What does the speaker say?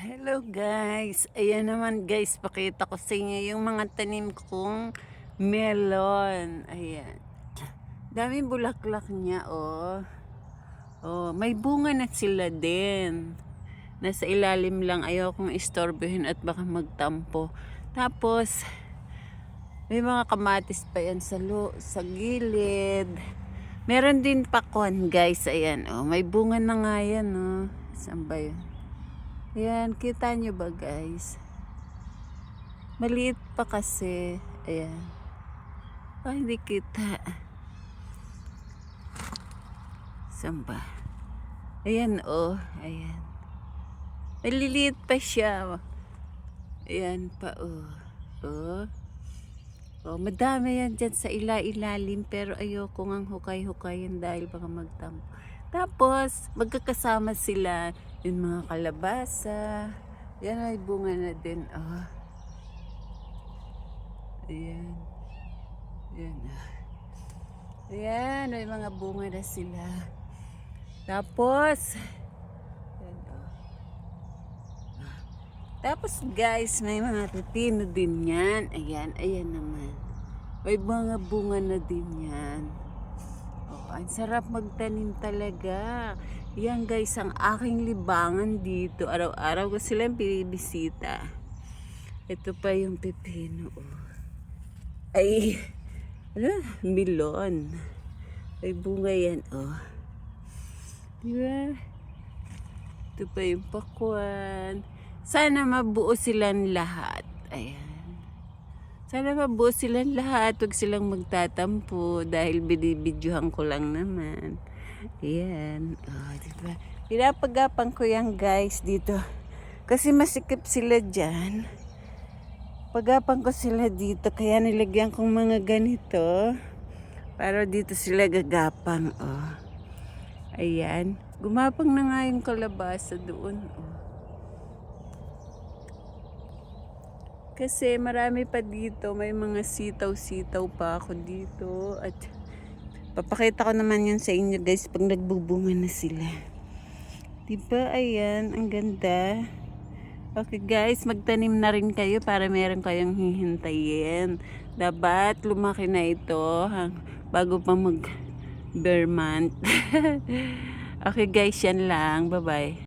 Hello guys, ayan naman guys, pakita ko sa inyo yung mga tanim kong melon. Ayan, daming bulaklak niya oh. Oh, may bunga na sila din. Nasa ilalim lang, ayaw kong istorbohin at baka magtampo. Tapos may mga kamatis pa yan sa gilid. Meron din pakwan guys, ayan oh, may bunga na nga yan oh. Saan ba yun? Ayan, kita nyo ba guys? Maliit pa kasi. Ayan. Oh, hindi kita. Saan ba? Ayan oh. Ayan. Maliliit pa siya. Ayan pa oh. Oh. Oh, madami yan dyan sa ilalim pero ayoko ngang hukay-hukayin dahil baka magtampo. Tapos, magkakasama sila yung mga kalabasa. Yan ay bunga na din. Oh. Ayan. Ayan. Ayan, may mga bunga na sila. Tapos, ayan, oh. Tapos guys, may mga pipino din yan. Ayan, ayan naman. May mga bunga na din yan. Oh, ang sarap magtanim talaga. Yan guys, ang aking libangan dito. Araw-araw ko silang binibisita. Ito pa yung pipino. Oh. Ay, ano? Melon. Ay, bunga yan. Oh. Diba? Ito pa yung pakwan. Sana mabuo silang lahat. Ayan. Sana mabuo silang lahat. Huwag silang magtatampo dahil binibidyohan ko lang naman. Ayan. Oh, diba? Pinapagapang ko yan guys dito. Kasi masikip sila dyan. Pagapang ko sila dito. Kaya nilagyan kong mga ganito. Para dito sila gagapang. Oh. Ayan. Gumapang na nga yung kalabasa doon. Oh. Kasi marami pa dito, may mga sitaw-sitaw pa ako dito at papakita ko naman yun sa inyo guys pag nagbubunga na sila. Diba? Ayan, ang ganda. Okay guys, magtanim na rin kayo para meron kayong hihintayin. Dapat lumaki na ito bago pa mag-bear month. Okay guys, yan lang. Bye-bye.